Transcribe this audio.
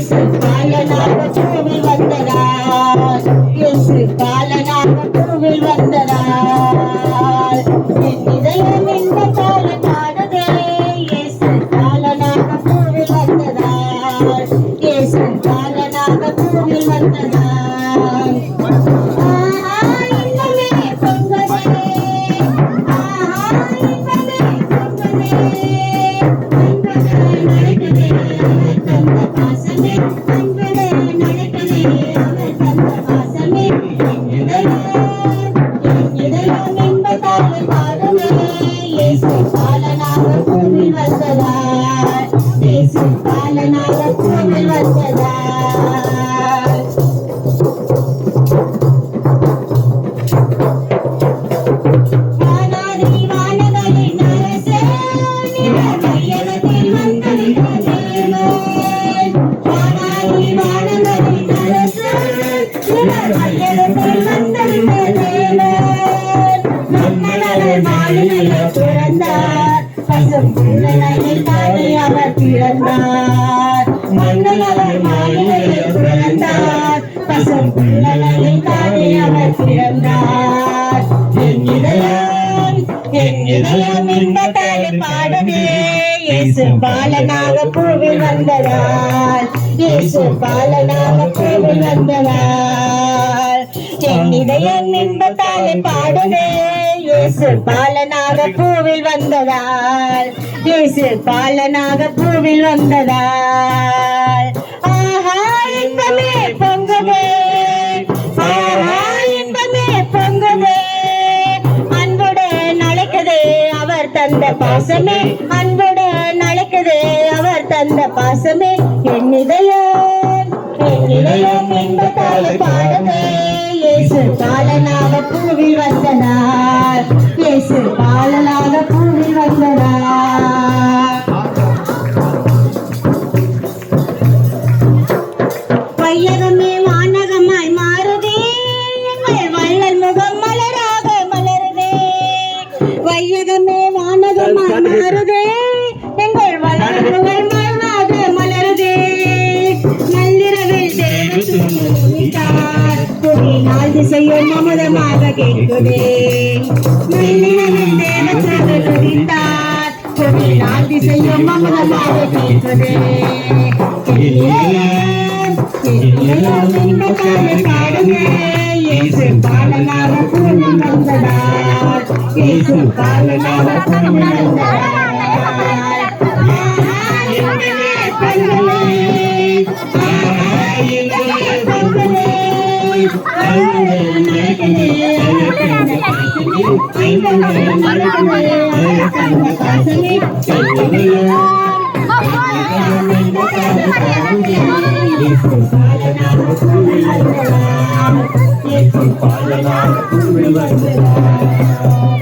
இயேசு பாலனாக பூவில் வந்ததால் இயேசு பாலனாக பூவில் வந்ததால் என் இதயம் இன்பத்தால் பாடுதே இயேசு பாலனாக பூவில் வந்ததால் இயேசு பாலனாக பூவில் வந்ததால் இன்பமே பொங்கலே நடக்குதே தந்த பாசமே அன்புடே நடக்குதே அவர் தந்த பாசமே என் இதயம் இன்பத்தால் பாடுமே இயேசு பாலனாக பூவில் வந்ததால் இயேசு பாலனாக பூவில் வந்ததால் வானாதி வானங்களின் அரசே நிழல் மையகத்தில் வந்தறிந்தேன் வானாதி வானங்களின் அரசே நிழல் மையகத்தில் வந்தறிந்தேன் மன்னர்கள் மாளிகையை பிறந்தார் பசும் புன்னகையில் தானே அவர் பிறந்தார் மன்னர்கள் மாளிகையை பிறந்தார் பசும் புன்னகையில் தானே அவர் பிறந்தார் என் இதயம் இன்பத்தால் பாடுதே இயேசு பாலனாக பூவில் வந்ததால் இயேசு பாலனாக பூவில் வந்ததால் என் இதயம் இன்பத்தால் பாடுதே இயேசு பாலனாக பூவில் வந்ததால் இயேசு பாலனாக பூவில் வந்ததால் ஆஹா இன்பமே பொங்குதே ஆஹா இன்பமே பொங்குதே அன்போடு நடக்குதே அவர் தந்த பாசமே அன்போடு நடக்குதே அவர் தந்த பாசமே என் இதயம் இன்பத்தால் பாடுதே இயேசு பாலனாக பூவில் வந்ததால் இயேசு பாலனாக பூவில் வந்ததால் வையகமே வானகமாய் மாறுதே எங்கள் வள்ளல் முகம் மலராக மலருதே வையகமே வானகமாய் மாறுதே எங்கள் வள்ளல் முகம் மலராக மலருதே நள்ளிரவில் தேவத்தார் புவி நாள் திசையும் அமுதமாக கேட்குதே நள்ளிரவில் தேவத்தார் துதித்தார் புவி நாள் திசையும் அமுதமாக கேட்குதே இயேசு பாலனாக பூவில் வந்ததால் இயேசு பாலனாக பூவில் வந்ததால் இன்பமே பொங்கலே இன்பமே பொங்கலே அன்புடே நடக்குதே அவர் தந்த பாசமே இன்பமே நடக்குதே அவர் தந்த பாசமே இயேசு பாலனாக பூவில் வந்ததால் இயேசு பாலனாக பூவில் வந்ததால்